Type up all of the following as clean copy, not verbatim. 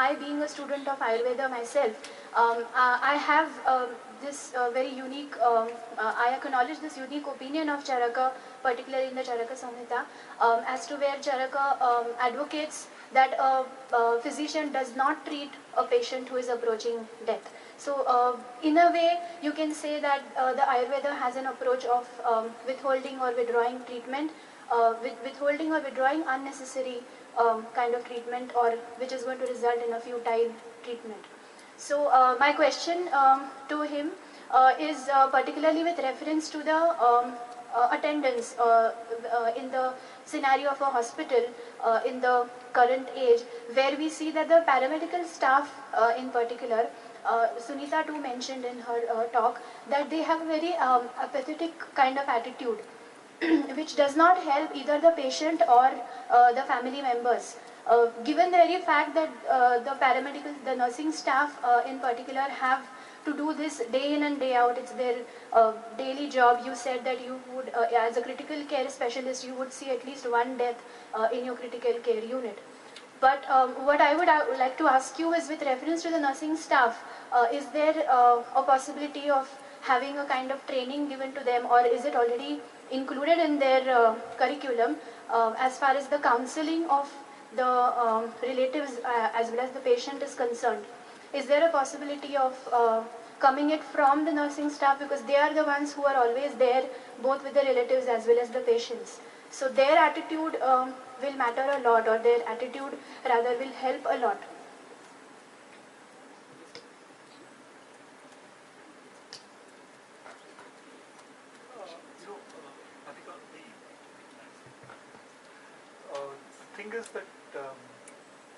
I being a student of Ayurveda myself, I have this very unique, I acknowledge this unique opinion of Charaka, particularly in the Charaka Samhita, as to where Charaka advocates that a physician does not treat a patient who is approaching death. So in a way, you can say that the Ayurveda has an approach of withholding or withdrawing treatment, withholding or withdrawing unnecessary kind of treatment, or which is going to result in a futile treatment. So my question to him is particularly with reference to the attendance in the scenario of a hospital in the current age, where we see that the paramedical staff in particular, Sunita too mentioned in her talk, that they have a very apathetic kind of attitude which does not help either the patient or the family members. Given the very fact that the nursing staff in particular have to do this day in and day out, it's their daily job. You said that you would, as a critical care specialist, you would see at least one death in your critical care unit. But what I would like to ask you is, with reference to the nursing staff, is there a possibility of having a kind of training given to them, or is it already included in their curriculum as far as the counseling of the relatives as well as the patient is concerned? Is there a possibility of coming it from the nursing staff, because they are the ones who are always there both with the relatives as well as the patients? So their attitude will matter a lot, or their attitude rather will help a lot. The thing is that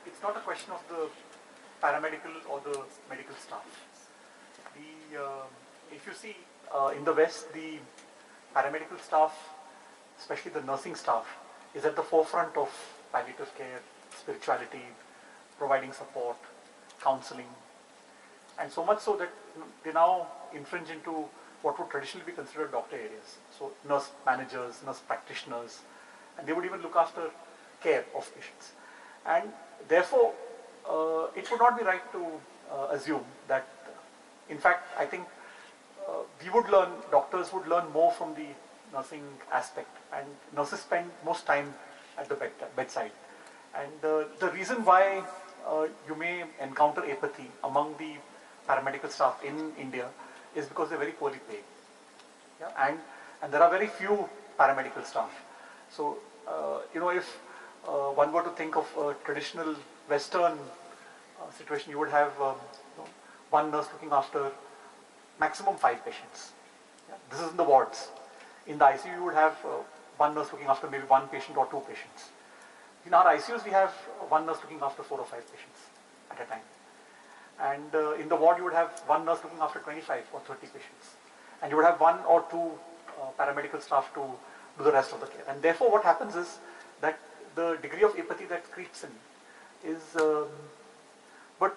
it's not a question of the paramedical or the medical staff. If you see in the West, the paramedical staff, especially the nursing staff, is at the forefront of palliative care, spirituality, providing support, counseling, and so much so that they now infringe into what would traditionally be considered doctor areas. So nurse managers, nurse practitioners, and they would even look after care of patients. And therefore, it would not be right to assume that, in fact, I think doctors would learn more from the nursing aspect, and nurses spend most time at the bedside. And the reason why you may encounter apathy among the paramedical staff in India is because they're very poorly paid. Yeah? And there are very few paramedical staff. So, if one were to think of a traditional Western situation, you would have one nurse looking after maximum 5 patients. Yeah? This is in the wards. In the ICU, you would have one nurse looking after maybe 1 patient or 2 patients. In our ICUs, we have one nurse looking after 4 or 5 patients at a time. And in the ward, you would have one nurse looking after 25 or 30 patients. And you would have 1 or 2 paramedical staff to do the rest of the care. And therefore, what happens is that the degree of apathy that creeps in is, but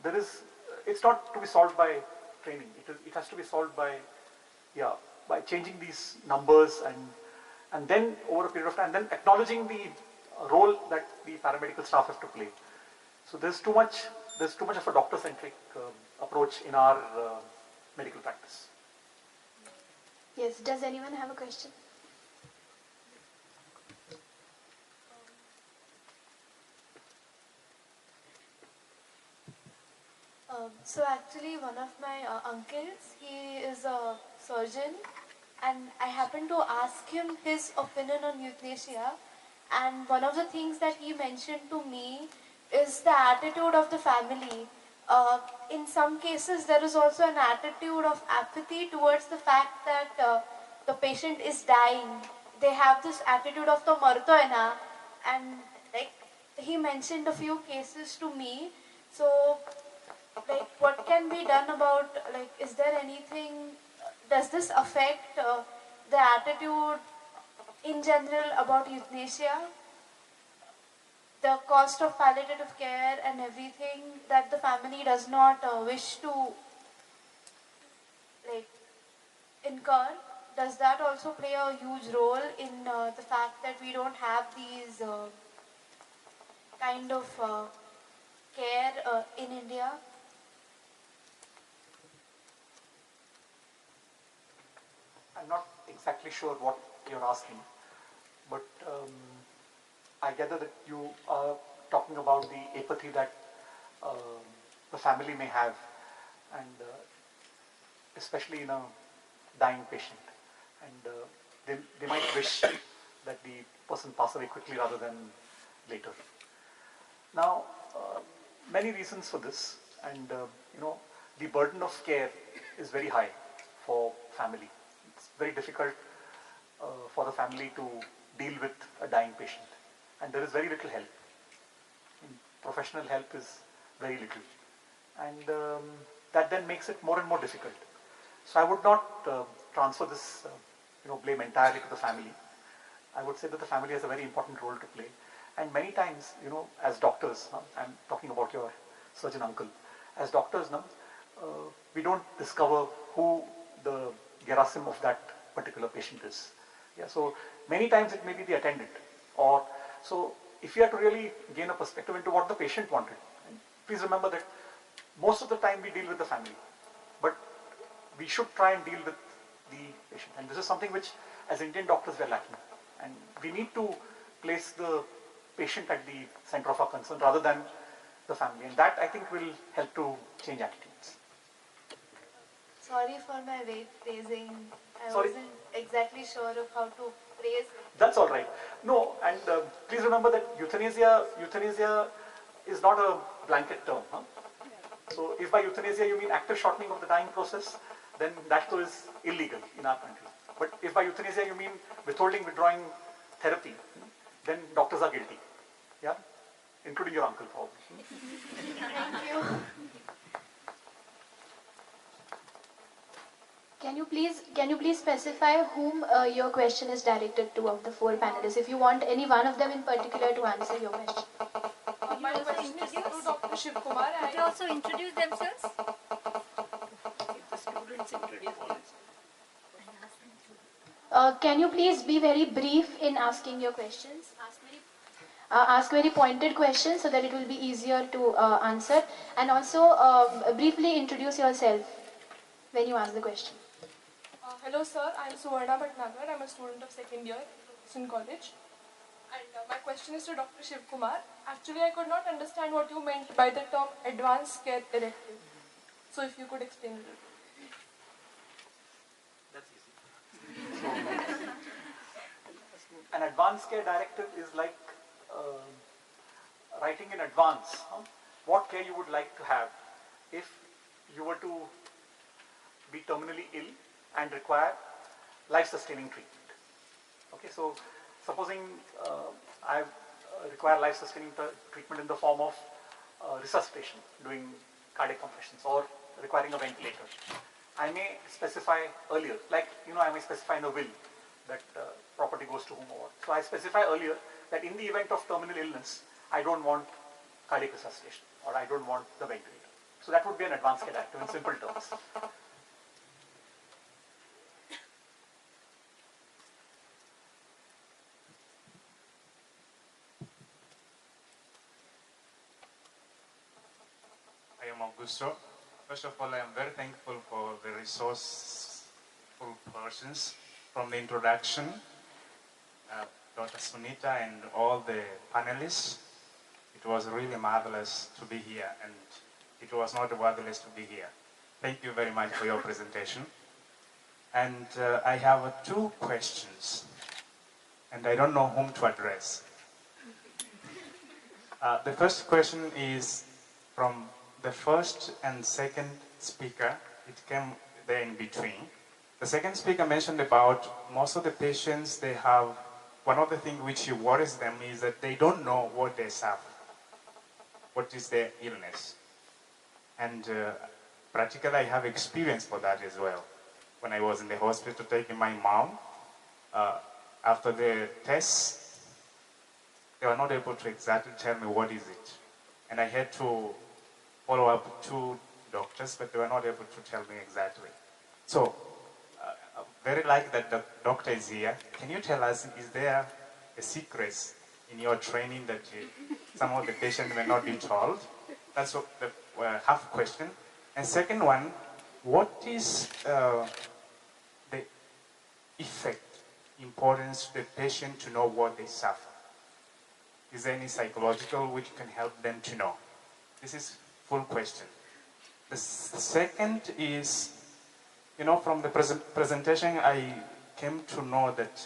it's not to be solved by training. It has to be solved by changing these numbers, and then over a period of time, then acknowledging the role that the paramedical staff have to play. So there's too much of a doctor-centric approach in our medical practice. Yes, does anyone have a question? So actually, one of my uncles, he is a surgeon, and I happened to ask him his opinion on euthanasia, and one of the things that he mentioned to me is the attitude of the family. In some cases, there is also an attitude of apathy towards the fact that the patient is dying. They have this attitude of the martoena, and like he mentioned a few cases to me. So, like, what can be done about, like, is there anything, does this affect the attitude in general about euthanasia? The cost of palliative care and everything that the family does not wish to, like, incur, does that also play a huge role in the fact that we don't have these kind of care in India? I'm not exactly sure what you're asking, but I gather that you are talking about the apathy that the family may have, and especially in a dying patient, and they might wish that the person pass away quickly rather than later. Now, many reasons for this, and the burden of care is very high for family. It's very difficult for the family to deal with a dying patient, and there is very little help. Professional help is very little, and that then makes it more and more difficult. So I would not transfer this blame entirely to the family. I would say that the family has a very important role to play, and many times, as doctors, I'm talking about your surgeon uncle, as doctors, we don't discover who the Gerasim of that particular patient is. Yeah, so many times it may be the attendant, or so if you have to really gain a perspective into what the patient wanted, please remember that most of the time we deal with the family, but we should try and deal with the patient, and this is something which as Indian doctors we are lacking, and we need to place the patient at the center of our concern rather than the family, and that I think will help to change attitudes. Sorry for my vague phrasing. I Sorry? wasn't exactly sure of how to phrase it. That's all right. No, and please remember that euthanasia is not a blanket term. Huh? So if by euthanasia you mean active shortening of the dying process, then that too is illegal in our country. But if by euthanasia you mean withholding, withdrawing therapy, then doctors are guilty. Yeah, including your uncle probably. Thank you. Can you please specify whom your question is directed to of the four panelists? If you want any one of them in particular to answer your question. My question is to Dr. Shiv Kumar. Could you also introduce themselves? If the students introduce themselves. Can you please be very brief in asking your questions? Ask very pointed questions so that it will be easier to answer. And also briefly introduce yourself when you ask the question. Hello sir, I am Suvarna Bhatnagar. I am a student of second year in college. And my question is to Dr. Shiv Kumar. Actually, I could not understand what you meant by the term advanced care directive. So if you could explain it. That's easy. An advanced care directive is like writing in advance what care you would like to have if you were to be terminally ill and require life-sustaining treatment. Okay, so supposing I require life-sustaining treatment in the form of resuscitation, doing cardiac compressions, or requiring a ventilator, I may specify earlier, like I may specify in a will that property goes to whom or what. So I specify earlier that in the event of terminal illness, I don't want cardiac resuscitation, or I don't want the ventilator. So that would be an advanced care directive in simple terms. I am Augusto. First of all, I am very thankful for the resourceful persons from the introduction, Dr. Sunita and all the panelists. It was really marvelous to be here, and it was not worthless to be here. Thank you very much for your presentation. And I have two questions, and I don't know whom to address. The first question is from the first and second speaker. It came there in between. The second speaker mentioned about most of the patients, they have, one of the things which worries them is that they don't know what they suffer, what is their illness. And practically I have experience for that as well. When I was in the hospital taking my mom, after the tests, they were not able to exactly tell me what is it. And I had to follow up 2 doctors, but they were not able to tell me exactly. So, very like that the doctor is here. Can you tell us, is there a secret in your training that some of the patients may not be told? That's what the half question. And second one, what is the effect, importance to the patient to know what they suffer? Is there any psychological which can help them to know? This is full question. The second is, you know, from the presentation, I came to know that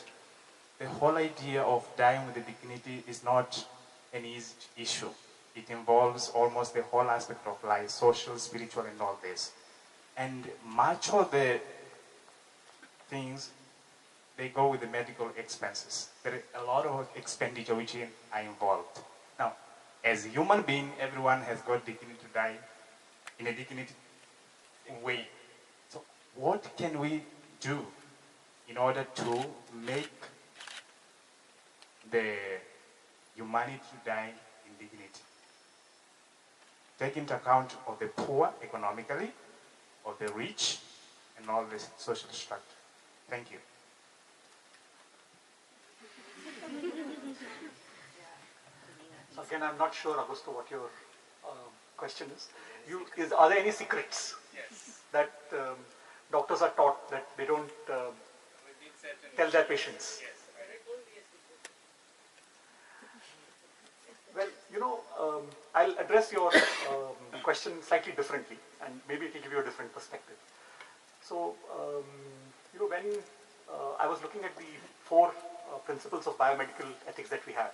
the whole idea of dying with dignity is not an easy issue. It involves almost the whole aspect of life, social, spiritual, and all this. And much of the things, they go with the medical expenses. There is a lot of expenditure which are involved. Now, as a human being, everyone has got dignity to die in a dignity way. So what can we do in order to make the humanity to die in dignity? Take into account of the poor economically, of the rich, and all the social structure. Thank you. So again, I'm not sure, Augusto, what your question is. Are there any secrets that doctors are taught that they don't tell their patients? Well, you know, I'll address your question slightly differently, and maybe it will give you a different perspective. So, you know, when I was looking at the 4 principles of biomedical ethics that we have,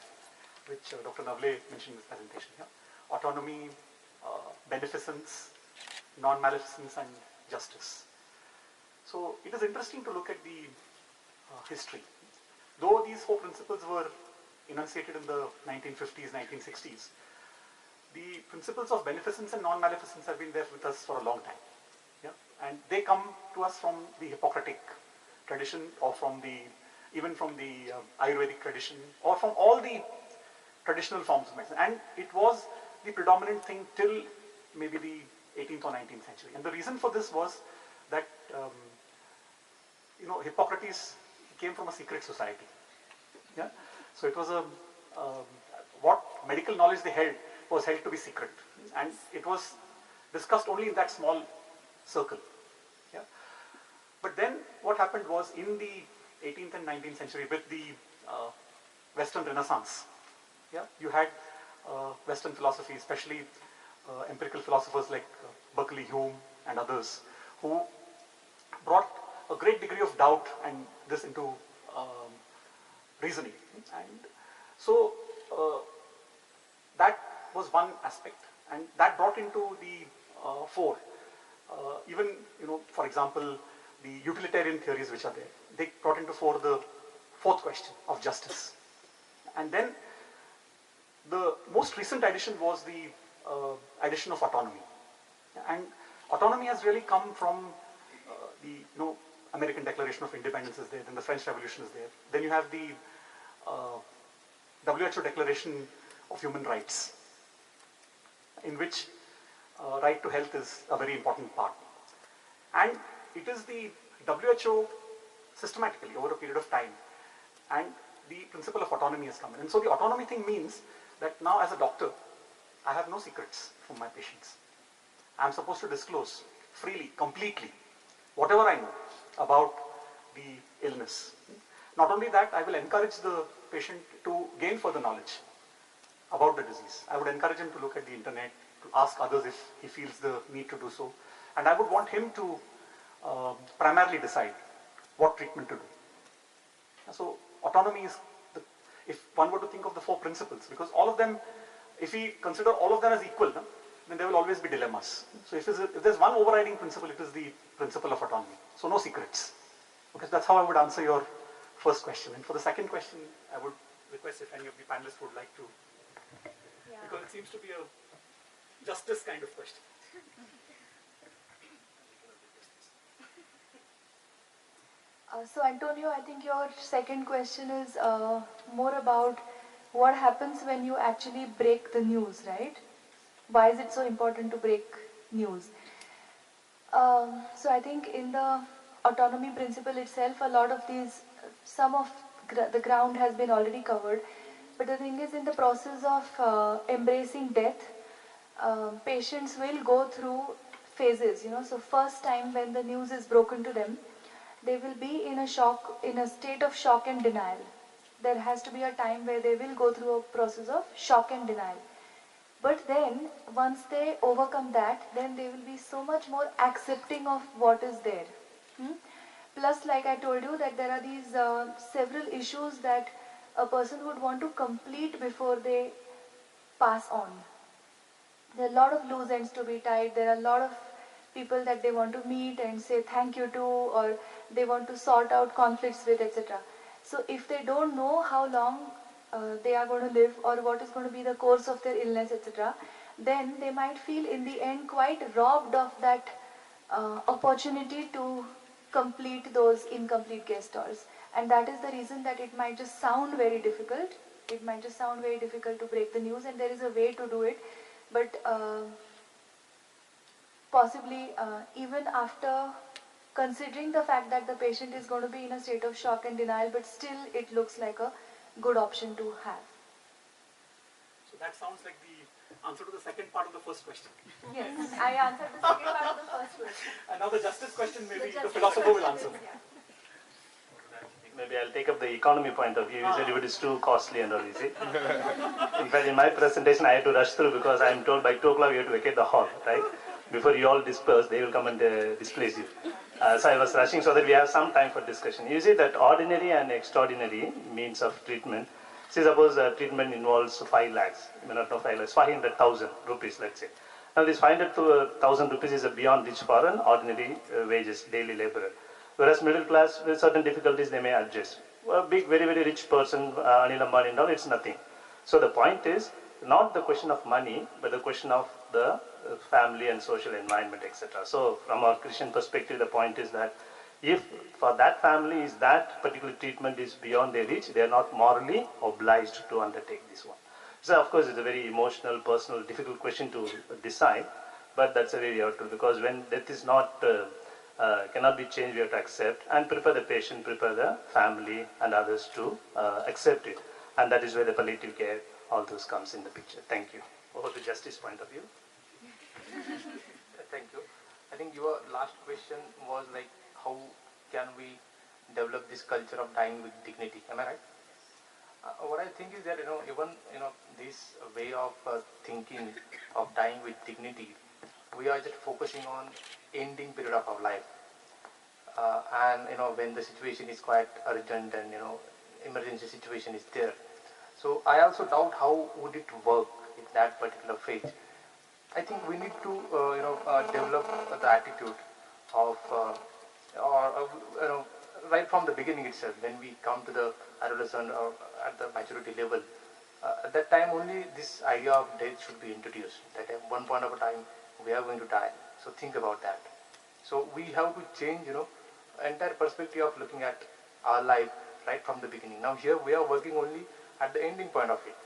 which Dr. Navle mentioned in his presentation here: autonomy, beneficence, non-maleficence, and justice. So it is interesting to look at the history. Though these 4 principles were enunciated in the 1950s, 1960s, the principles of beneficence and non-maleficence have been there with us for a long time. Yeah? And they come to us from the Hippocratic tradition, or from even from the Ayurvedic tradition, or from all the traditional forms of medicine. And it was the predominant thing till maybe the 18th or 19th century. And the reason for this was that, you know, Hippocrates came from a secret society. Yeah? So it was what medical knowledge they held was held to be secret. And it was discussed only in that small circle. Yeah? But then what happened was, in the 18th and 19th century, with the Western Renaissance, yeah, you had Western philosophy, especially empirical philosophers like Berkeley, Hume, and others, who brought a great degree of doubt and this into reasoning. And so that was one aspect, and that brought into the 4. Even, you know, for example, the utilitarian theories which are there, they brought into 4 the 4th question of justice. And then the most recent addition was the addition of autonomy. And autonomy has really come from the, you know, American Declaration of Independence is there, then the French Revolution is there. Then you have the WHO Declaration of Human Rights, in which right to health is a very important part. And it is the WHO systematically over a period of time, and the principle of autonomy has come in. And so the autonomy thing means that now, as a doctor, I have no secrets from my patients. I'm supposed to disclose freely, completely, whatever I know about the illness. Not only that, I will encourage the patient to gain further knowledge about the disease. I would encourage him to look at the internet, to ask others if he feels the need to do so. And I would want him to primarily decide what treatment to do. So autonomy is, if one were to think of the 4 principles, because all of them, if we consider all of them as equal, then there will always be dilemmas. So if there's one overriding principle, it is the principle of autonomy. So no secrets. Okay, so that's how I would answer your first question. And for the second question, I would request if any of the panelists would like to, because it seems to be a justice kind of question. So Antonio, I think your second question is more about what happens when you actually break the news, right? Why is it so important to break news? So I think in the autonomy principle itself, a lot of these, some of the ground has been already covered. But the thing is, in the process of embracing death, patients will go through phases, so first time when the news is broken to them, they will be in a state of shock and denial. There has to be a time where they will go through a process of shock and denial. But then, once they overcome that, then they will be so much more accepting of what is there. Plus, like I told you, that there are these several issues that a person would want to complete before they pass on. There are a lot of loose ends to be tied. There are a lot of people that they want to meet and say thank you to, or they want to sort out conflicts with, etc. So if they don't know how long they are going to live or what is going to be the course of their illness, etc., then they might feel in the end quite robbed of that opportunity to complete those incomplete guest stars. And that is the reason that it might just sound very difficult. It might just sound very difficult to break the news, and there is a way to do it. But possibly even after considering the fact that the patient is going to be in a state of shock and denial, but still it looks like a good option to have. So that sounds like the answer to the second part of the first question. Yes, I answered the second part of the first question. And now the justice question, maybe the philosopher will answer. Maybe I'll take up the economy point of view. You said if it is too costly and all, you see. In fact, in my presentation, I had to rush through because I am told by 2 o'clock you have to vacate the hall, right? Before you all disperse, they will come and displace you. So I was rushing so that we have some time for discussion. You see that ordinary and extraordinary means of treatment. See, suppose treatment involves 5 lakhs, you may not know 5 lakhs, 500,000 rupees, let's say. Now this 500,000 rupees is beyond reach for an ordinary wages, daily laborer. Whereas middle class, with certain difficulties, they may adjust. A big, very, very rich person, Anil Ambani and all, it's nothing. So the point is not the question of money, but the question of the family and social environment, etc. So from our Christian perspective, the point is that if for that family is that particular treatment is beyond their reach, they are not morally obliged to undertake this one. So of course it's a very emotional, personal, difficult question to decide, but that's a very true, because when death is not cannot be changed, we have to accept and prepare the patient, prepare the family and others to accept it. And that is where the palliative care, all those comes in the picture. Thank you. Over to justice point of view. Thank you. I think your last question was like, how can we develop this culture of dying with dignity? Am I right? What I think is that even this way of thinking of dying with dignity, we are just focusing on ending period of our life, and when the situation is quite urgent and emergency situation is there. So I also doubt how would it work in that particular phase. I think we need to develop the attitude of right from the beginning itself, when we come to the adolescent or at the maturity level. At that time only this idea of death should be introduced, that at one point of a time we are going to die. So think about that. So we have to change entire perspective of looking at our life right from the beginning. Now here we are working only at the ending point of it.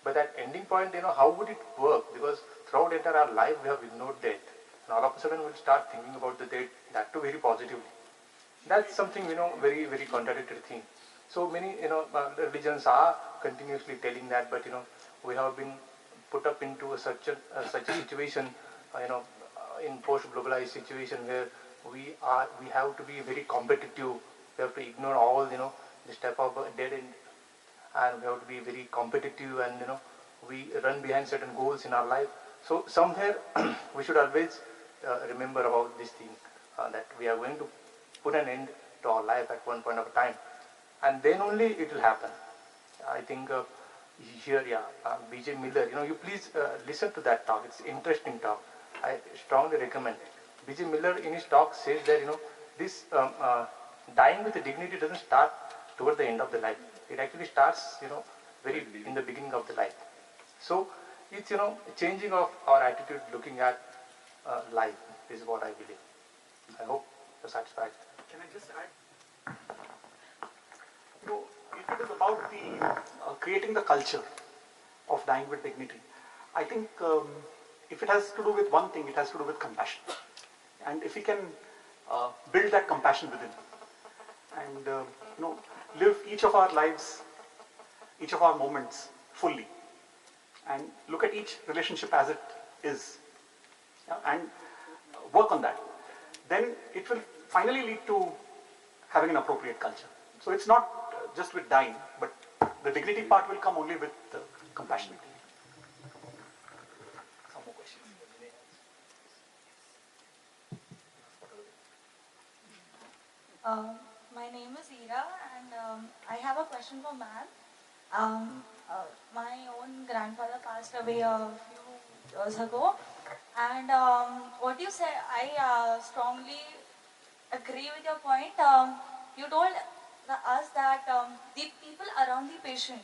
But that ending point, how would it work? Because throughout entire our life we have ignored death. And all of a sudden we'll start thinking about the death, that too very positively. That's something, very, very contradictory thing. So many, religions are continuously telling that, but we have been put up into such a situation, in post-globalized situation where we have to be very competitive. We have to ignore all, this type of dead end, and we have to be very competitive, and we run behind certain goals in our life. So somewhere we should always remember about this thing, that we are going to put an end to our life at one point of time, and then only it will happen. I think here, B.J. Miller, you please listen to that talk. It's an interesting talk. I strongly recommend it. B.J. Miller in his talk says that this dying with dignity doesn't start toward the end of the life. It actually starts very in the beginning of the life. So it's changing of our attitude looking at life is what I believe. I hope you're satisfied. Can I just add? If it is about the creating the culture of dying with dignity, I think if it has to do with one thing, it has to do with compassion. And if we can build that compassion within, and live each of our lives, each of our moments fully, and look at each relationship as it is, yeah, and work on that, then it will finally lead to having an appropriate culture. So it's not just with dying, but the dignity part will come only with compassion. Some more questions. My name is Ira, and I have a question for ma'am. My own grandfather passed away a few years ago, and what you said, I strongly agree with your point. You told us that the people around the patient,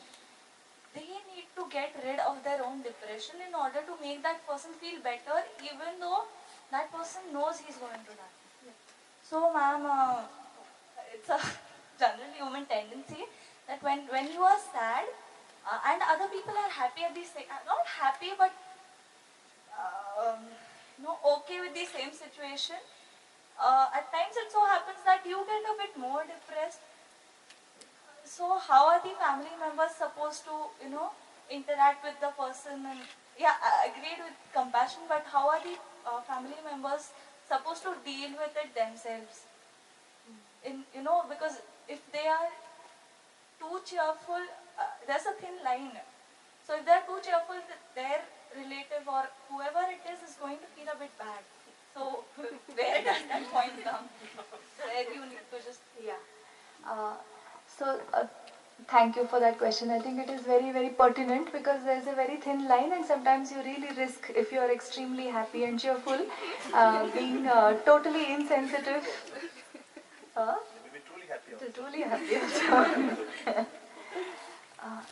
they need to get rid of their own depression in order to make that person feel better, even though that person knows he's going to die. So, ma'am, it's a general human tendency that when you are sad and other people are happy at the same, not happy, but okay with the same situation, at times it so happens that you get a bit more depressed. So how are the family members supposed to, interact with the person? And yeah, I agreed with compassion, but how are the family members supposed to deal with it themselves? Because if they are too cheerful, there's a thin line. So if they're too cheerful, their relative or whoever it is going to feel a bit bad. So where does that point come? Where you need to just... Yeah. Thank you for that question. I think it is very, very pertinent because there's a very thin line, and sometimes you really risk, if you are extremely happy and cheerful, being totally insensitive. Truly happy.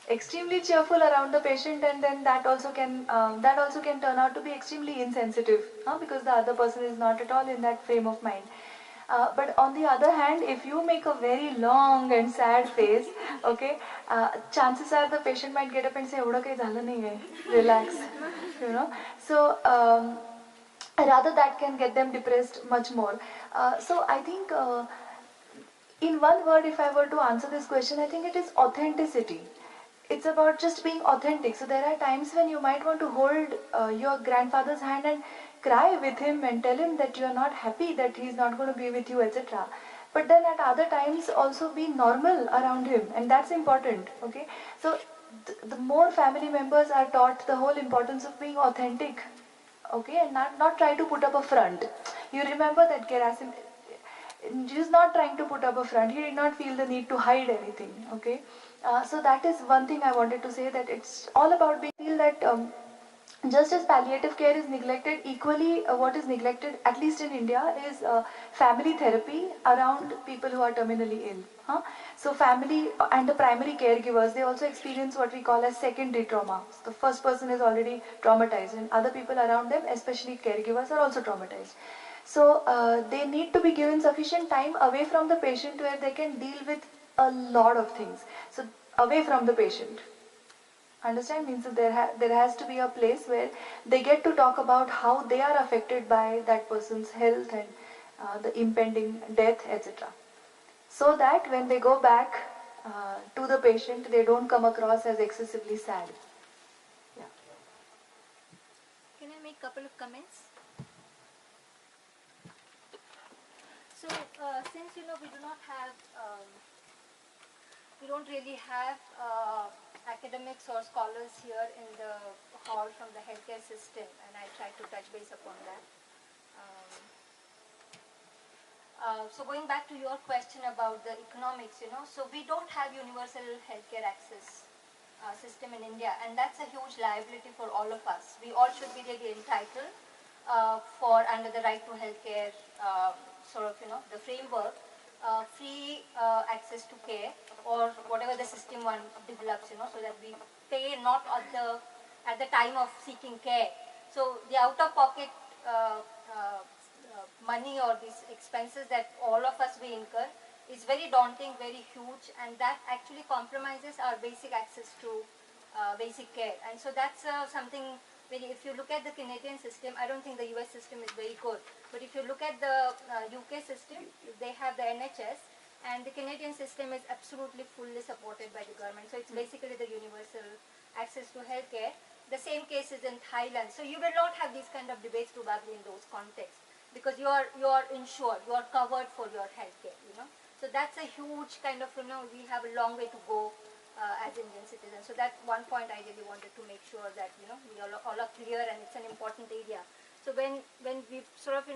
Extremely cheerful around the patient, and then that also can turn out to be extremely insensitive, because the other person is not at all in that frame of mind. But on the other hand, if you make a very long and sad face, okay, chances are the patient might get up and say, "Evda kai zhala nahi hai, relax," So rather that can get them depressed much more. So I think, in one word, if I were to answer this question, I think it is authenticity. It's about just being authentic. So there are times when you might want to hold your grandfather's hand and cry with him and tell him that you are not happy that he is not going to be with you, etc. But then at other times also be normal around him, and that's important. Okay, so the more family members are taught the whole importance of being authentic, okay, and not try to put up a front. You remember that Gerasim, he is not trying to put up a front. He did not feel the need to hide anything. Okay, so that is one thing I wanted to say, that it's all about being feel that just as palliative care is neglected, equally what is neglected, at least in India, is family therapy around people who are terminally ill. So family and the primary caregivers, they also experience what we call as secondary trauma. So the first person is already traumatized, and other people around them, especially caregivers, are also traumatized. So they need to be given sufficient time away from the patient where they can deal with a lot of things. So away from the patient. Understand? Means that there has to be a place where they get to talk about how they are affected by that person's health and the impending death, etc. So that when they go back to the patient, they don't come across as excessively sad. Yeah. Can I make a couple of comments? So, since we don't really have academics or scholars here in the hall from the healthcare system, and I try to touch base upon that. So going back to your question about the economics, so we don't have universal healthcare access system in India, and that's a huge liability for all of us. We all should be really entitled for under the right to healthcare the framework, free access to care, or whatever the system one develops, so that we pay not at the time of seeking care. So the out-of-pocket money or these expenses that all of us we incur is very daunting, very huge, and that actually compromises our basic access to basic care. And so that's something. If you look at the Canadian system, I don't think the US system is very good. But if you look at the UK system, they have the NHS, and the Canadian system is absolutely fully supported by the government. So it's basically the universal access to healthcare. The same case is in Thailand. So you will not have these kind of debates probably in those contexts, because you are insured, you are covered for your healthcare, So that's a huge kind of, we have a long way to go as Indian citizens. So that's one point I really wanted to make sure that, we all are clear, and it's an important area. So when we've sort of,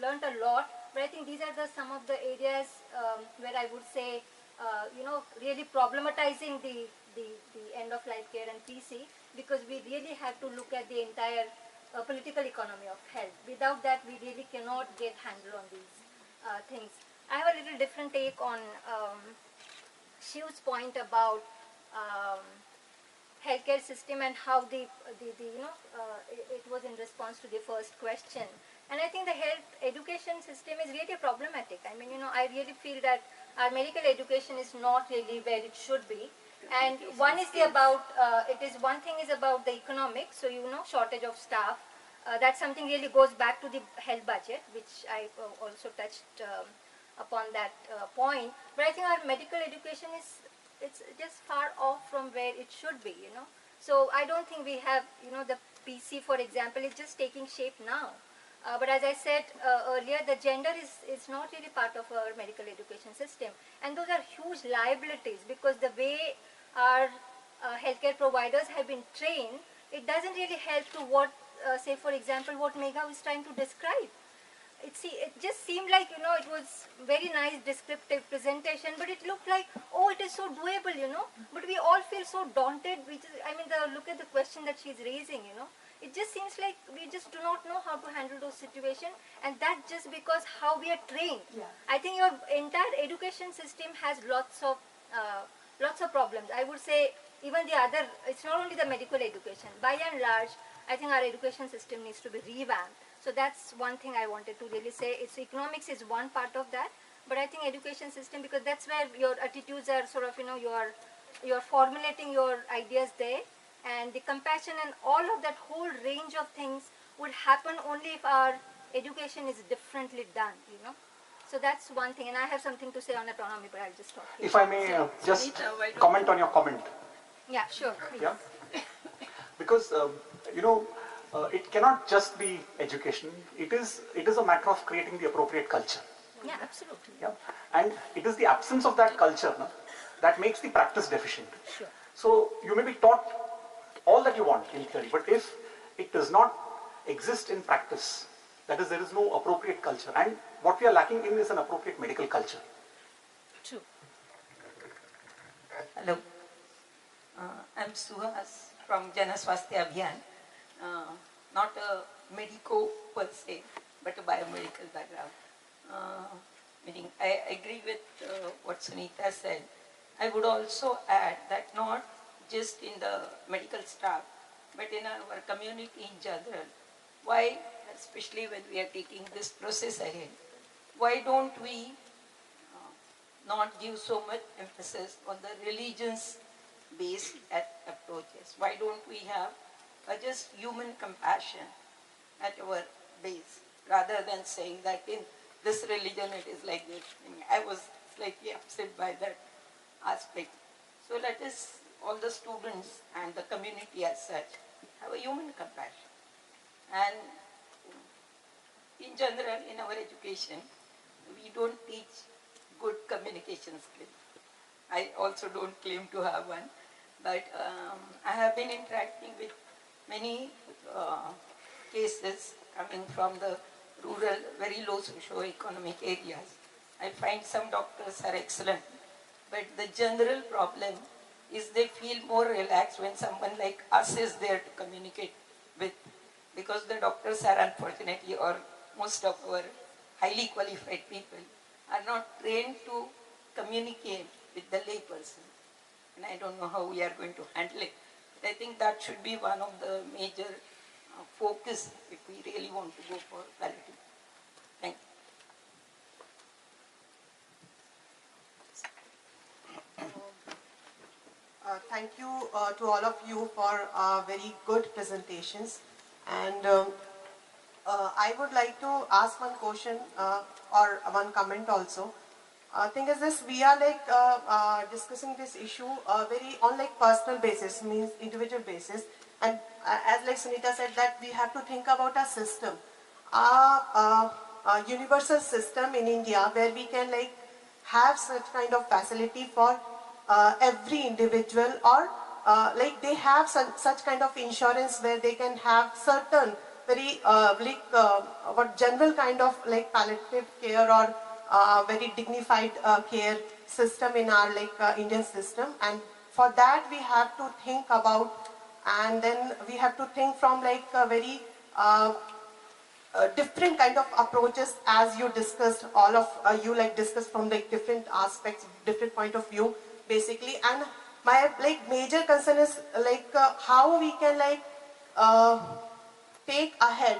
learned a lot, but I think these are some of the areas where I would say, really problematizing the end of life care and PC, because we really have to look at the entire political economy of health. Without that, we really cannot get handle on these things. I have a little different take on Shiv's point about healthcare system and how it was in response to the first question. And I think the health education system is really problematic. I mean, I really feel that our medical education is not really where it should be. And one thing is about the economics, so shortage of staff. That's something really goes back to the health budget, which I also touched upon that point. But I think our medical education it's just far off from where it should be, So I don't think we have, the PC, for example, is just taking shape now. But as I said earlier, the gender is not really part of our medical education system. And those are huge liabilities, because the way our healthcare providers have been trained, it doesn't really help to what, say for example, what Megha was trying to describe. It just seemed like, it was very nice descriptive presentation, but it looked like, oh, it is so doable, But we all feel so daunted. Look at the question that she's raising, It just seems like we just do not know how to handle those situations, and that's just because how we are trained. Yeah. I think your entire education system has lots of problems. I would say even it's not only the medical education. By and large, I think our education system needs to be revamped. So that's one thing I wanted to really say. Economics is one part of that, but I think education system, because that's where your attitudes are sort of, you're formulating your ideas there, and the compassion and all of that whole range of things would happen only if our education is differently done, So that's one thing, and I have something to say on autonomy, but I'll just stop here. If I may just comment on your comment. Yeah, sure, please. Yeah? Because, it cannot just be education. It is a matter of creating the appropriate culture. Yeah, absolutely. Yeah? And it is the absence of that culture that makes the practice deficient. Sure. So you may be taught all that you want in theory, but if it does not exist in practice, that is, there is no appropriate culture. And what we are lacking in is an appropriate medical culture. True. Hello. I'm Suhas from Janaswasthya Abhiyan. Not a medico per se, but a biomedical background. Meaning I agree with what Sunita said. I would also add that not just in the medical staff, but in our community in general. Why, especially when we are taking this process ahead, why don't we not give so much emphasis on the religions-based approaches? Why don't we have just human compassion at our base, rather than saying that in this religion it is like this? I was slightly upset by that aspect. So let us, all the students and the community as such, have a human compassion. And in general, in our education, we don't teach good communication skills. I also don't claim to have one, but I have been interacting with many cases coming from the rural, very low socio-economic areas. I find some doctors are excellent, but the general problem is they feel more relaxed when someone like us is there to communicate with, because the doctors are unfortunately, or most of our highly qualified people, are not trained to communicate with the layperson. And I don't know how we are going to handle it. But I think that should be one of the major focus if we really want to go for palliative. Thank you. Thank you to all of you for very good presentations. And I would like to ask one question or one comment also. Thing is this, we are like discussing this issue very on like personal basis, means individual basis. And as like Sunita said, that we have to think about a system, a universal system in India where we can like have such kind of facility for every individual, or like they have such kind of insurance where they can have certain very what general kind of like palliative care or very dignified care system in our like Indian system. And for that we have to think about, and then we have to think from like a very different kind of approaches, as you discussed, all of you like discussed from like different aspects, different point of view basically. And my like major concern is like how we can like take ahead,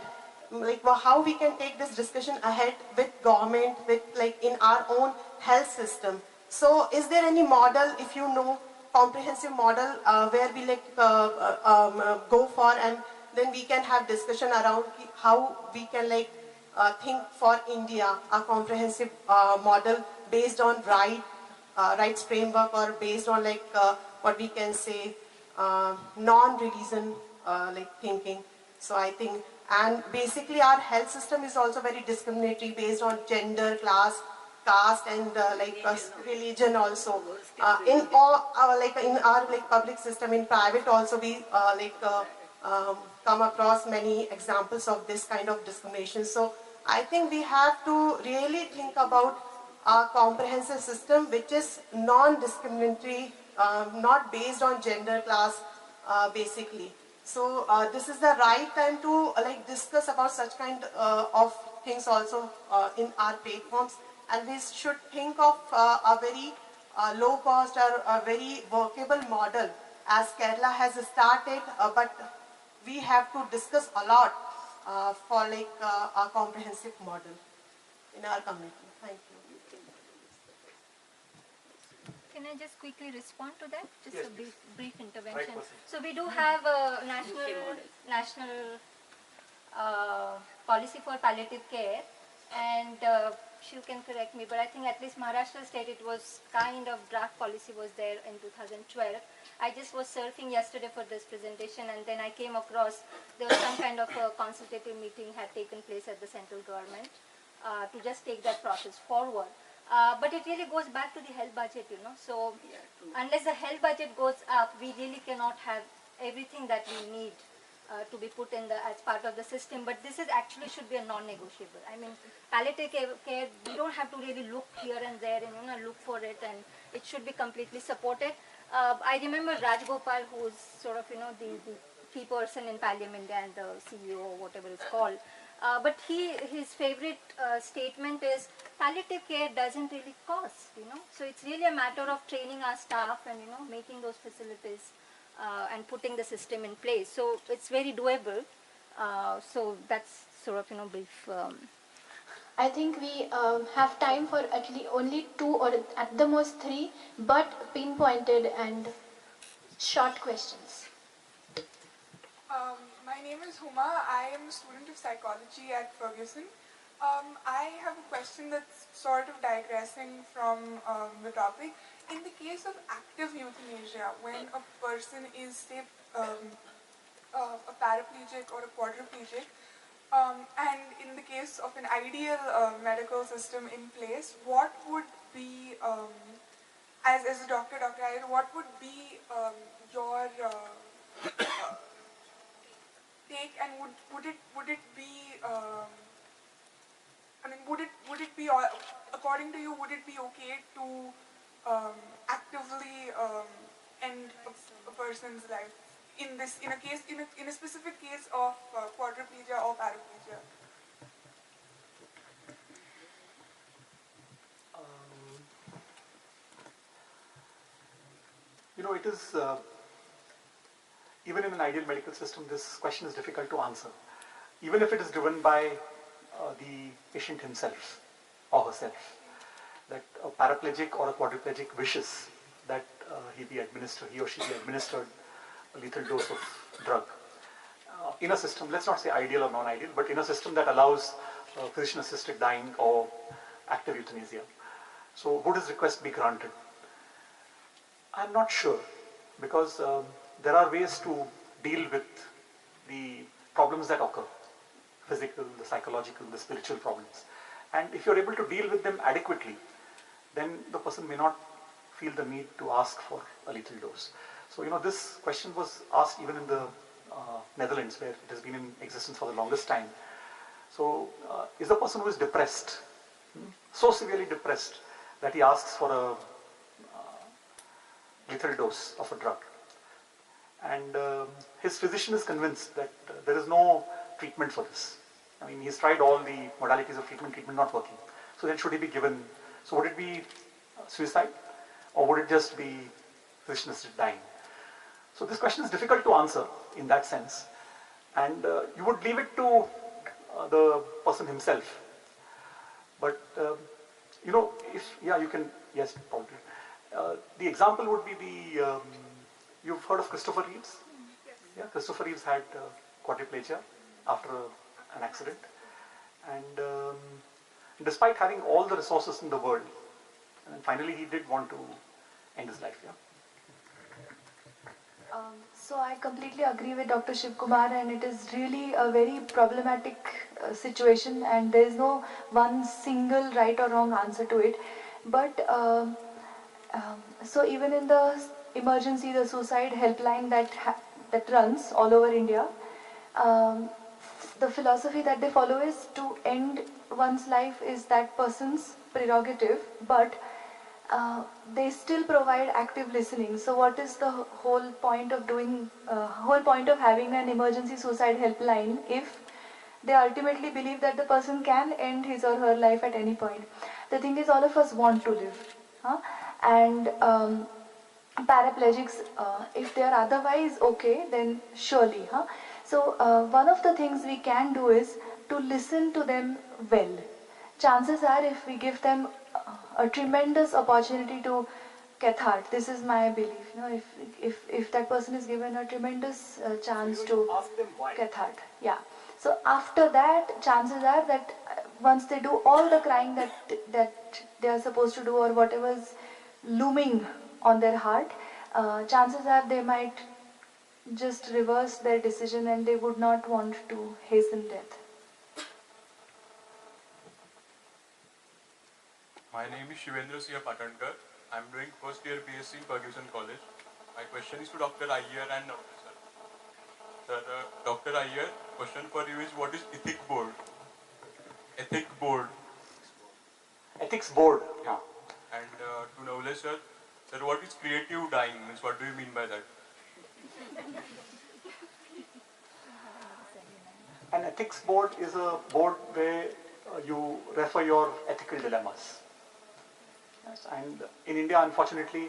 like how we can take this discussion ahead with government, with like in our own health system. So is there any model, if you know, comprehensive model where we like go for, and then we can have discussion around how we can like think for India a comprehensive model based on rights framework, or based on like what we can say non-religion like thinking. So I think, and basically our health system is also very discriminatory based on gender, class, caste, and like religion also. In all like in our like public system, in private also we come across many examples of this kind of discrimination. So I think we have to really think about a comprehensive system which is non-discriminatory, not based on gender, class, basically. So this is the right time to like discuss about such kind of things also in our platforms, and we should think of a very low cost or a very workable model, as Kerala has started, but we have to discuss a lot for like a comprehensive model in our community. Thank you. Can I just quickly respond to that? Just Yes, a brief intervention. Right. So we do have a national policy for palliative care, and you can correct me, but I think at least Maharashtra state it was kind of draft policy was there in 2012. I just was surfing yesterday for this presentation, and then I came across there was some kind of a consultative meeting had taken place at the central government to just take that process forward. But it really goes back to the health budget, you know. So unless the health budget goes up, we really cannot have everything that we need to be put in as part of the system. But this is actually should be a non-negotiable. I mean, palliative care, we don't have to really look here and there and look for it, and it should be completely supported. I remember Raj Gopal, who is sort of the key person in Parliament and the CEO or whatever it's called. But his favorite statement is palliative care doesn't really cost, So it's really a matter of training our staff and making those facilities and putting the system in place. So it's very doable. So that's sort of brief. I think we have time for at least only 2 or at the most 3, but pinpointed and short questions. My name is Huma. I am a student of psychology at Fergusson. I have a question that's sort of digressing from the topic. In the case of active euthanasia, when a person is, say, a paraplegic or a quadriplegic, and in the case of an ideal medical system in place, what would be, as a doctor, Dr. Iyer, what would be your take, and would it be would it be according to you, would it be okay to actively end a person's life in a specific case of quadriplegia or paraplegia? It is even in an ideal medical system, this question is difficult to answer. Even if it is driven by the patient himself or herself, that a paraplegic or a quadriplegic wishes that he or she be administered a lethal dose of drug. In a system, let's not say ideal or non-ideal, but in a system that allows physician-assisted dying or active euthanasia. So would his request be granted? I'm not sure, because there are ways to deal with the problems that occur, physical, the psychological, the spiritual problems. And if you're able to deal with them adequately, then the person may not feel the need to ask for a lethal dose. So, this question was asked even in the Netherlands, where it has been in existence for the longest time. So, is the person who is depressed, so severely depressed that he asks for a lethal dose of a drug, and his physician is convinced that there is no treatment for this. I mean, he's tried all the modalities of treatment not working. So then should he be given, so would it be suicide, or would it just be physician assisted dying? So this question is difficult to answer in that sense, and you would leave it to the person himself. But you can, yes, probably. The example would be you've heard of Christopher Reeves? Yes. Yeah, Christopher Reeves had quadriplegia after an accident, and despite having all the resources in the world, and finally he did want to end his life. Yeah. So I completely agree with Dr. Shiv Kumar, and it is really a very problematic situation, and there is no one single right or wrong answer to it. But so even in the emergency, the suicide helpline that runs all over India, the philosophy that they follow is to end one's life is that person's prerogative, but they still provide active listening. So what is the whole point of having an emergency suicide helpline if they ultimately believe that the person can end his or her life at any point? The thing is, all of us want to live, and paraplegics, if they are otherwise okay, then surely. So one of the things we can do is to listen to them well. Chances are, if we give them a tremendous opportunity to cathart, this is my belief. If that person is given a tremendous chance to cathart, yeah. So after that, chances are that once they do all the crying that they are supposed to do, or whatever is looming on their heart, chances are they might just reverse their decision and they would not want to hasten death. My name is Shivendra Siya Patankar. I am doing first year BSc in Fergusson College. My question is to Dr. Iyer and Dr. Sir. Sir, Dr. Iyer, question for you is, what is ethic board? Ethic board. Ethics board. Yeah. And to Knowledge, sir, what is creative dying? Means, what do you mean by that? An ethics board is a board where you refer your ethical dilemmas. Yes, and in India, unfortunately,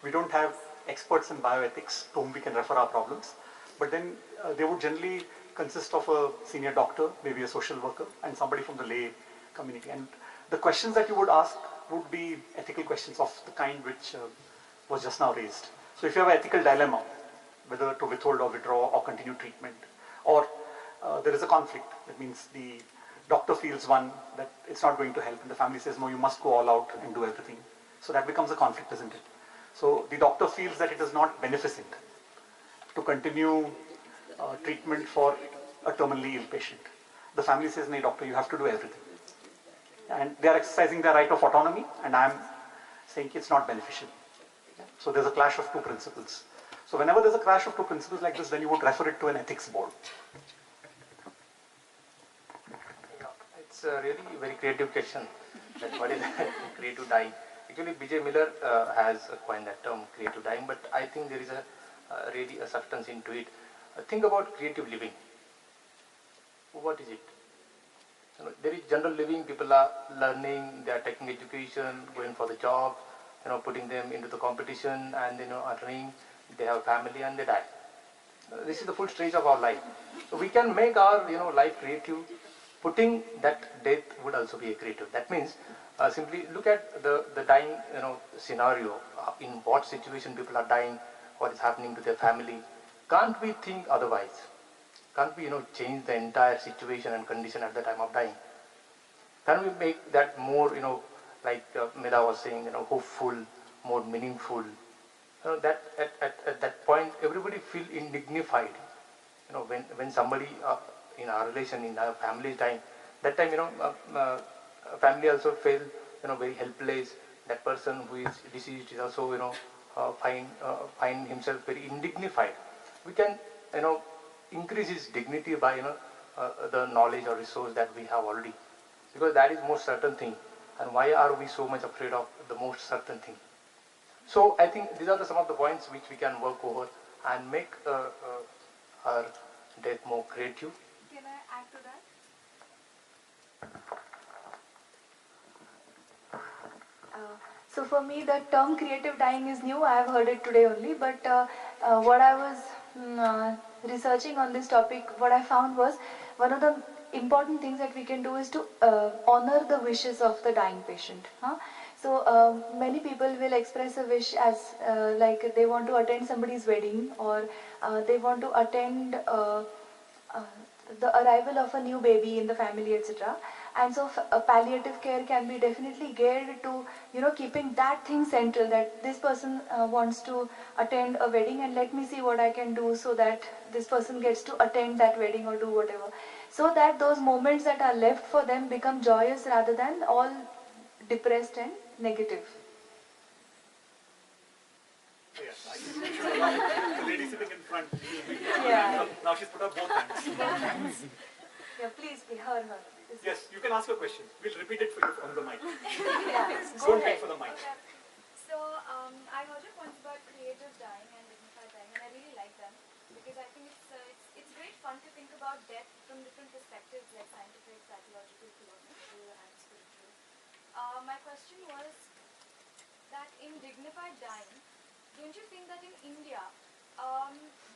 we don't have experts in bioethics to whom we can refer our problems. But then they would generally consist of a senior doctor, maybe a social worker, and somebody from the lay community. And the questions that you would ask would be ethical questions of the kind which was just now raised. So if you have an ethical dilemma, whether to withhold or withdraw or continue treatment, or there is a conflict, that means the doctor feels that it's not going to help, and the family says, no, you must go all out and do everything. So that becomes a conflict, isn't it? So the doctor feels that it is not beneficent to continue treatment for a terminally ill patient. The family says, no, doctor, you have to do everything. And they are exercising their right of autonomy, and I am saying it's not beneficial. So there's a clash of two principles. So whenever there's a clash of two principles like this, then you would refer it to an ethics board. It's a really very creative question. That what is creative dying? Actually, B.J. Miller has coined that term, creative dying, but I think there is really a substance into it. Think about creative living. What is it? There is general living. People are learning, they are taking education, going for the job, putting them into the competition, and earning. They have family and they die. This is the full stage of our life. So we can make our life creative. Putting that death would also be a creative. That means simply look at the dying scenario. In what situation people are dying, what is happening to their family. Can't we think otherwise? Can't we change the entire situation and condition at the time of dying? Can we make that more like Meda was saying, hopeful, more meaningful? That at that point everybody feel indignified. when somebody in our relation, in our family time, that time, family also feel, very helpless. That person who is deceased is also, find himself very indignified. We can, increase his dignity by, the knowledge or resource that we have already, because that is most certain thing. And why are we so much afraid of the most certain thing? So I think these are some of the points which we can work over and make our death more creative. Can I add to that? So for me, the term creative dying is new. I have heard it today only. But what I was researching on this topic, what I found was one of the important things that we can do is to honor the wishes of the dying patient. So many people will express a wish as like they want to attend somebody's wedding, or they want to attend the arrival of a new baby in the family, etc. And so palliative care can be definitely geared to, keeping that thing central, that this person wants to attend a wedding, and let me see what I can do so that this person gets to attend that wedding or do whatever. So that those moments that are left for them become joyous rather than all depressed and negative. Yes, I think we should allow the lady sitting in front. Yeah. Now she's put up both hands. Yeah, please, her. Yes, you can ask your question. We'll repeat it for you on the mic. Yeah, Don't wait for the mic. Okay. So I heard your points about creative dying and dignified dying, and I really like them because I think it's great fun to think about death from different perspectives, like scientific, psychological, philosophical, and spiritual. My question was that in dignified dying, don't you think that in India,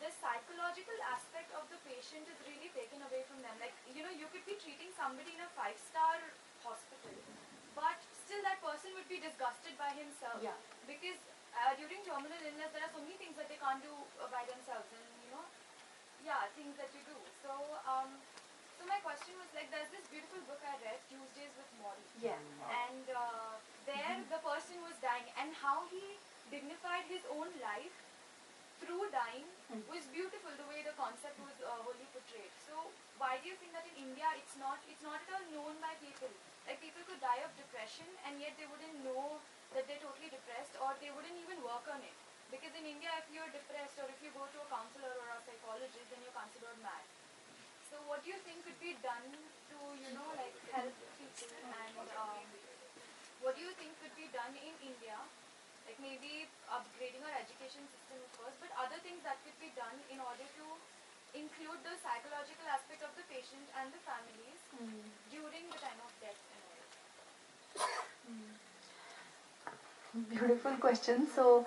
the psychological aspect of the patient is really taken away from them? Like, you could be treating somebody in a 5-star hospital, but still that person would be disgusted by himself. Yeah. Because during terminal illness, there are so many things that they can't do by themselves, and things that you do. So my question was like, there's this beautiful book I read, Tuesdays with Maury. Yeah. And there the person was dying, and how he dignified his own life through dying was beautiful, the way the concept was wholly portrayed. So why do you think that in India it's not at all known by people? Like, people could die of depression and yet they wouldn't know that they're totally depressed, or they wouldn't even work on it. Because in India, if you're depressed or if you go to a counselor or a psychologist, then you're considered mad. So what do you think could be done to, like, help people, and what do you think could be done in India? Like, maybe upgrading our education system, of course, but other things that could be done in order to include the psychological aspect of the patient and the families during the time of death and all. Beautiful question. So,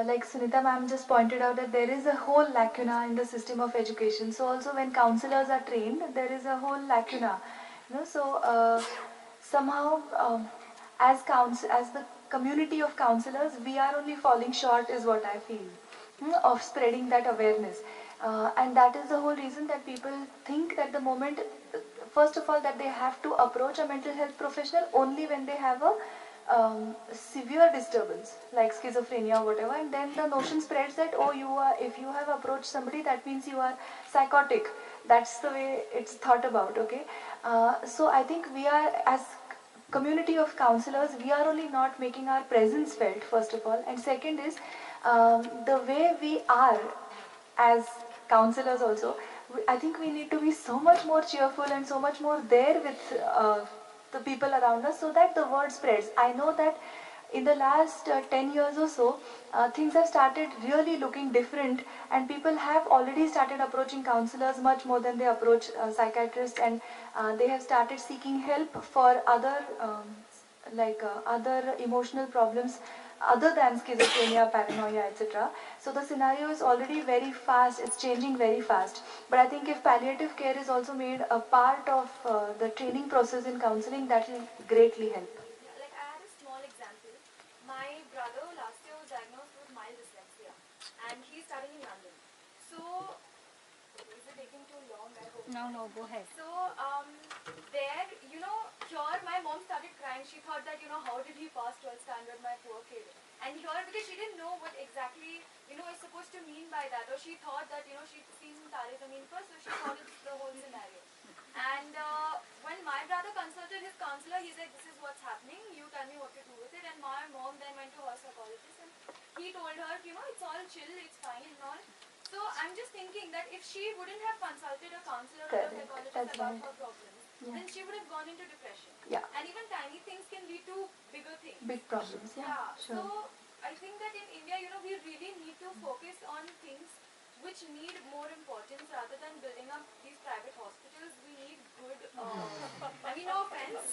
like Sunita ma'am just pointed out, that there is a whole lacuna in the system of education. So also when counselors are trained, there is a whole lacuna. So somehow as the community of counselors, we are only falling short, is what I feel, of spreading that awareness. And that is the whole reason that people think that the moment, first of all, that they have to approach a mental health professional only when they have a severe disturbance like schizophrenia or whatever, and then the notion spreads that, oh, if you have approached somebody, that means you are psychotic. That's the way it's thought about. Okay, so I think we are, as community of counselors, we are only not making our presence felt, first of all, and second is the way we are as counselors also. I think we need to be so much more cheerful and so much more there with the people around us, so that the word spreads. I know that in the last 10 years or so, things have started really looking different, and people have already started approaching counselors much more than they approach psychiatrists, and they have started seeking help for other other emotional problems other than schizophrenia, paranoia, etc. So the scenario is already very fast, it's changing very fast. But I think if palliative care is also made a part of the training process in counseling, that will greatly help. Yeah, like, I had a small example. My brother last year was diagnosed with mild dyslexia, and he's studying in London. So, is it taking too long? I hope. No, go ahead. So, there, here my my mom started crying. She thought that, how did he pass 12th standard, my poor kid? And here, because she didn't know what exactly, is supposed to mean by that. Or she thought that, she'd seen Tare Zameen Par, so she thought it's the whole scenario. And when my brother consulted his counselor, he said, this is what's happening, you tell me what to do with it. And my mom then went to her psychologist and he told her, it's all chill, it's fine and all. So I'm just thinking that if she wouldn't have consulted a counselor or a psychologist about her problems, then she would have gone into depression. Yeah. And even tiny things can lead to bigger things. Big problems, yeah. Sure. So I think that in India, we really need to focus on things which need more importance rather than building up these private hospitals. We need good, I mean, no offense.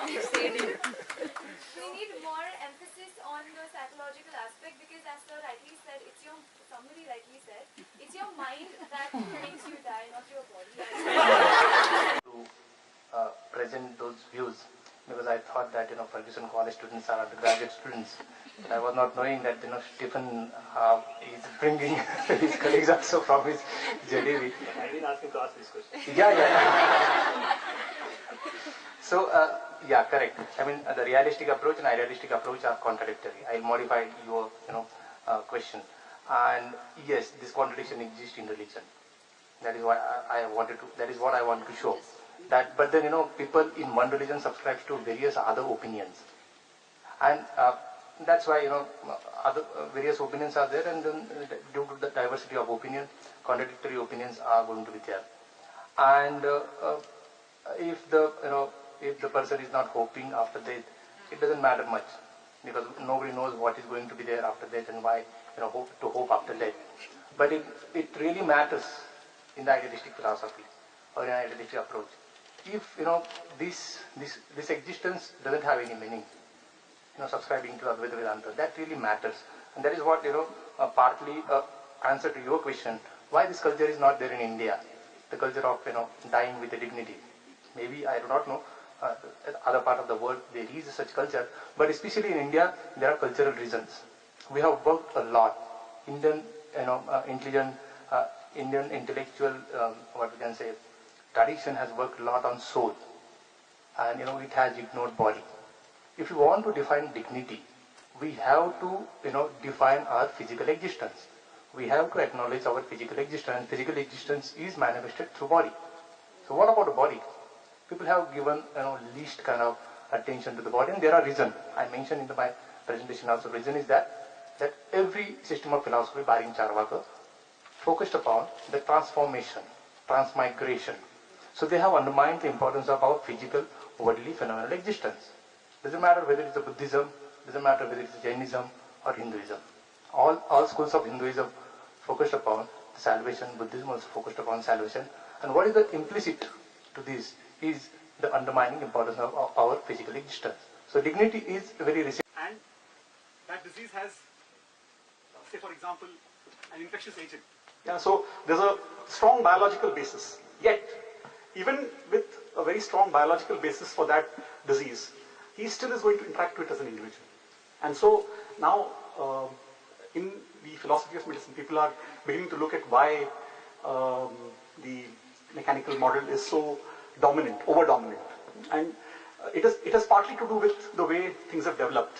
We need more emphasis on the psychological aspect because as sir rightly said, somebody rightly said, it's your mind that makes you die, not your body. To present those views because I thought that Fergusson college students are undergraduate students. But I was not knowing that Stephen is bringing his colleagues also from his JDV. I've been asking to ask this question. Yeah. So yeah, correct. I mean the realistic approach and idealistic approach are contradictory. I'll modify your question. And yes, this contradiction exists in religion. That is why I wanted to. That is what I want to show. That, but then people in one religion subscribe to various other opinions, and that's why other various opinions are there, and then due to the diversity of opinion, contradictory opinions are going to be there. And if the person is not hoping after death, it doesn't matter much because nobody knows what is going to be there after death and why hope after death. But it really matters in the idealistic philosophy or in an idealistic approach. If this existence doesn't have any meaning, subscribing to Advaita Vedanta, that really matters, and that is what partly answer to your question. Why this culture is not there in India? The culture of dying with a dignity. Maybe I do not know. Other part of the world there is such culture, but especially in India there are cultural reasons. We have worked a lot. Indian Indian intellectual what we can say. Tradition has worked a lot on soul, and it has ignored body. If you want to define dignity, we have to define our physical existence. We have to acknowledge our physical existence. Physical existence is manifested through body. So what about the body? People have given least kind of attention to the body, and there are reasons. I mentioned in my presentation also. Reason is that every system of philosophy, barring Charvaka, focused upon the transformation, transmigration. So they have undermined the importance of our physical, bodily, phenomenal existence. Doesn't matter whether it's a Buddhism, doesn't matter whether it's Jainism or Hinduism. All schools of Hinduism focused upon salvation, Buddhism also focused upon salvation. And what is the implicit to this is the undermining importance of our physical existence. So dignity is very recent. And that disease has, say for example, an infectious agent. Yeah, so there's a strong biological basis. Yet, even with a very strong biological basis for that disease, he still is going to interact with it as an individual. And so now, in the philosophy of medicine, people are beginning to look at why the mechanical model is so dominant, over-dominant. And it has partly to do with the way things have developed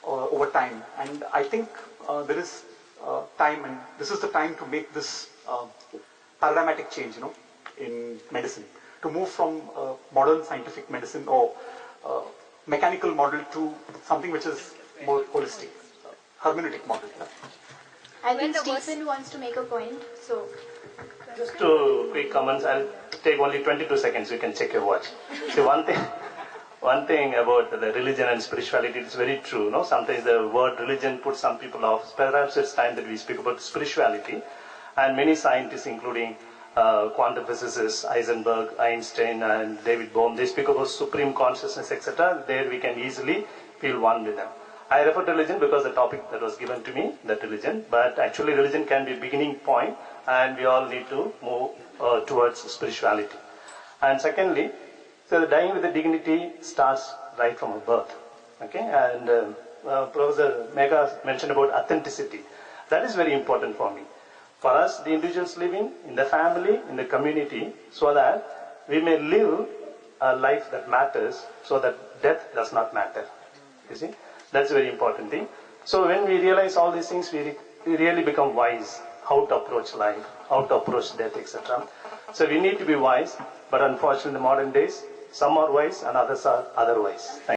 over time. And I think there is time, and this is the time to make this paradigmatic change, in medicine, to move from modern scientific medicine or mechanical model to something which is more holistic, hermeneutic model. I think Stephen wants to make a point, so. Just 2 quick comments. I'll take only 22 seconds. You can check your watch. See, one thing about the religion and spirituality, it's very true. Sometimes the word religion puts some people off. Perhaps it's time that we speak about spirituality. And many scientists, including quantum physicists, Heisenberg, Einstein, and David Bohm, they speak about supreme consciousness, etc. There we can easily feel one with them. I refer to religion because the topic that was given to me, that religion, but actually religion can be a beginning point, and we all need to move towards spirituality. And secondly, so the dying with the dignity starts right from a birth. Okay, and Professor Megha mentioned about authenticity. That is very important for me. For us, the individuals living in the family, in the community, so that we may live life that matters so that death does not matter. You see, that's a very important thing. So when we realize all these things, we really become wise how to approach life, how to approach death, etc. So we need to be wise, but unfortunately in the modern days, some are wise and others are otherwise.